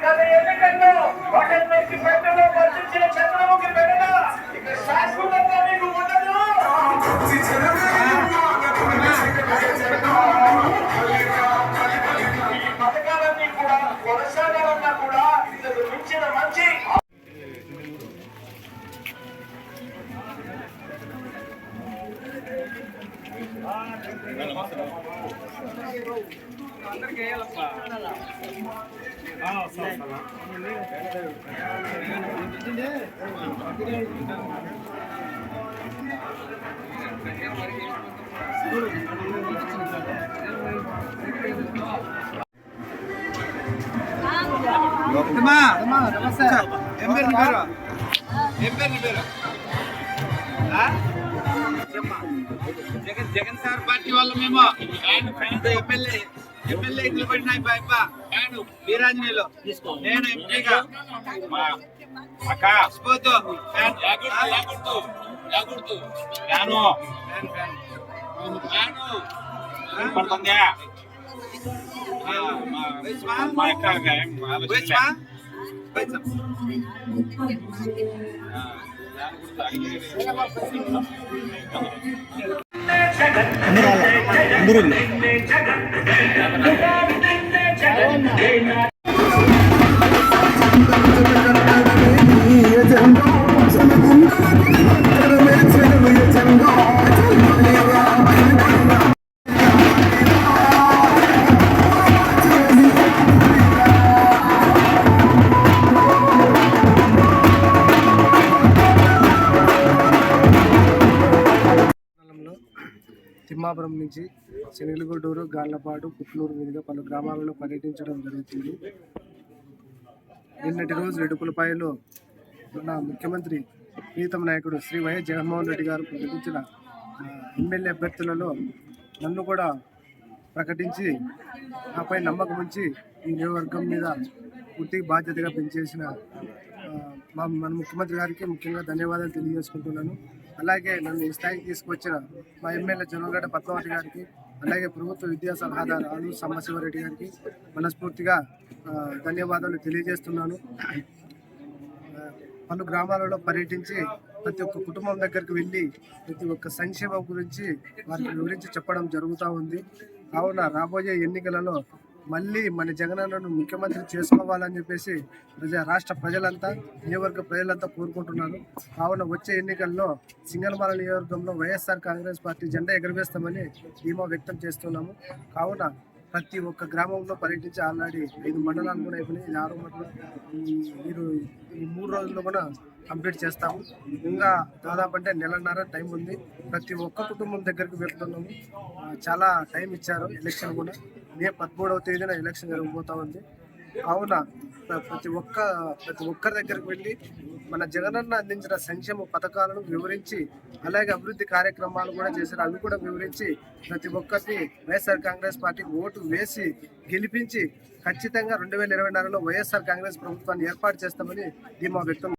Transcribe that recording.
గత ఎన్నికల్లో ఒకరికి పెట్టలో వర్తించిన చంద్రబాబు పెడద ఇక శాశ్వతంగా మీకు ఉండదు. ఈ పథకాలన్నీ కూడా కొనసాగాలన్నా కూడా ఇంతకు మించిన మంచి అందరికి వేయాలప్ప. జగన్ సార్ పార్టీ వాళ్ళు మేము ఎమ్మెల్యే నిలబడినాయి వీరాంజనేయులు. నేను ఎంపీగా తిమ్మాపురం నుంచి శనిగలగూడూరు, గాళ్లపాడు, పుట్లూరు మీదుగా పలు గ్రామాలలో పర్యటించడం జరుగుతుంది. నిన్నటి రోజు ఇడుపులపాయలో మన ముఖ్యమంత్రి ప్రీతం నాయకుడు శ్రీ వైఎస్ జగన్మోహన్ రెడ్డి గారు ప్రకటించిన ఎమ్మెల్యే అభ్యర్థులలో నన్ను కూడా ప్రకటించి నాపై నమ్మకం ఉంచి ఈ నియోజకవర్గం మీద పూర్తి బాధ్యతగా పెంచేసిన మన ముఖ్యమంత్రి గారికి ముఖ్యంగా ధన్యవాదాలు తెలియజేసుకుంటున్నాను. అలాగే నన్ను ఈ స్థాయికి తీసుకొచ్చిన మా ఎమ్మెల్యే జొన్నగడ్డ పద్మావతి గారికి, అలాగే ప్రభుత్వ విద్యా సలహాదారు ఆలూరు సాంబశివరెడ్డి గారికి మనస్ఫూర్తిగా ధన్యవాదాలు తెలియజేస్తున్నాను. పలు గ్రామాలలో పర్యటించి ప్రతి ఒక్క కుటుంబం దగ్గరికి వెళ్ళి ప్రతి ఒక్క సంక్షేమం గురించి వారికి వివరించి చెప్పడం జరుగుతూ ఉంది. కావున రాబోయే ఎన్నికలలో మళ్ళీ మన జగనన్నను ముఖ్యమంత్రి చేసుకోవాలని చెప్పేసి రాష్ట్ర ప్రజలంతా, నియోజకవర్గ ప్రజలంతా కోరుకుంటున్నారు. కావున వచ్చే ఎన్నికల్లో సింగనమల నియోజకవర్గంలో వైఎస్ఆర్ కాంగ్రెస్ పార్టీ జెండా ఎగురవేస్తామని ధీమా వ్యక్తం చేస్తున్నాము. కావున ప్రతి ఒక్క గ్రామంలో పర్యటించి ఆల్రెడీ 5 మండలాలు కూడా అయిపోయినాయి. 6 మండలం ఈ 3 రోజుల్లో కూడా కంప్లీట్ చేస్తాము. ఇంకా దాదాపు అంటే నెలన్నర టైం ఉంది. ప్రతి ఒక్క కుటుంబం దగ్గరికి వెళ్తున్నాము. చాలా టైం ఇచ్చారు. ఎలక్షన్ కూడా మే 13వ తేదీన ఎలక్షన్ జరగబోతా ఉంది. కావున ప్రతి ఒక్కరి దగ్గరికి వెళ్ళి మన జగనన్న అందించిన సంక్షేమ పథకాలను వివరించి, అలాగే అభివృద్ధి కార్యక్రమాలు కూడా చేశారు, అవి కూడా వివరించి ప్రతి ఒక్కరిని వైఎస్ఆర్ కాంగ్రెస్ పార్టీకి ఓటు వేసి గెలిపించి ఖచ్చితంగా 2024లో వైఎస్ఆర్ కాంగ్రెస్ ప్రభుత్వాన్ని ఏర్పాటు చేస్తామని ధీమా వ్యక్తం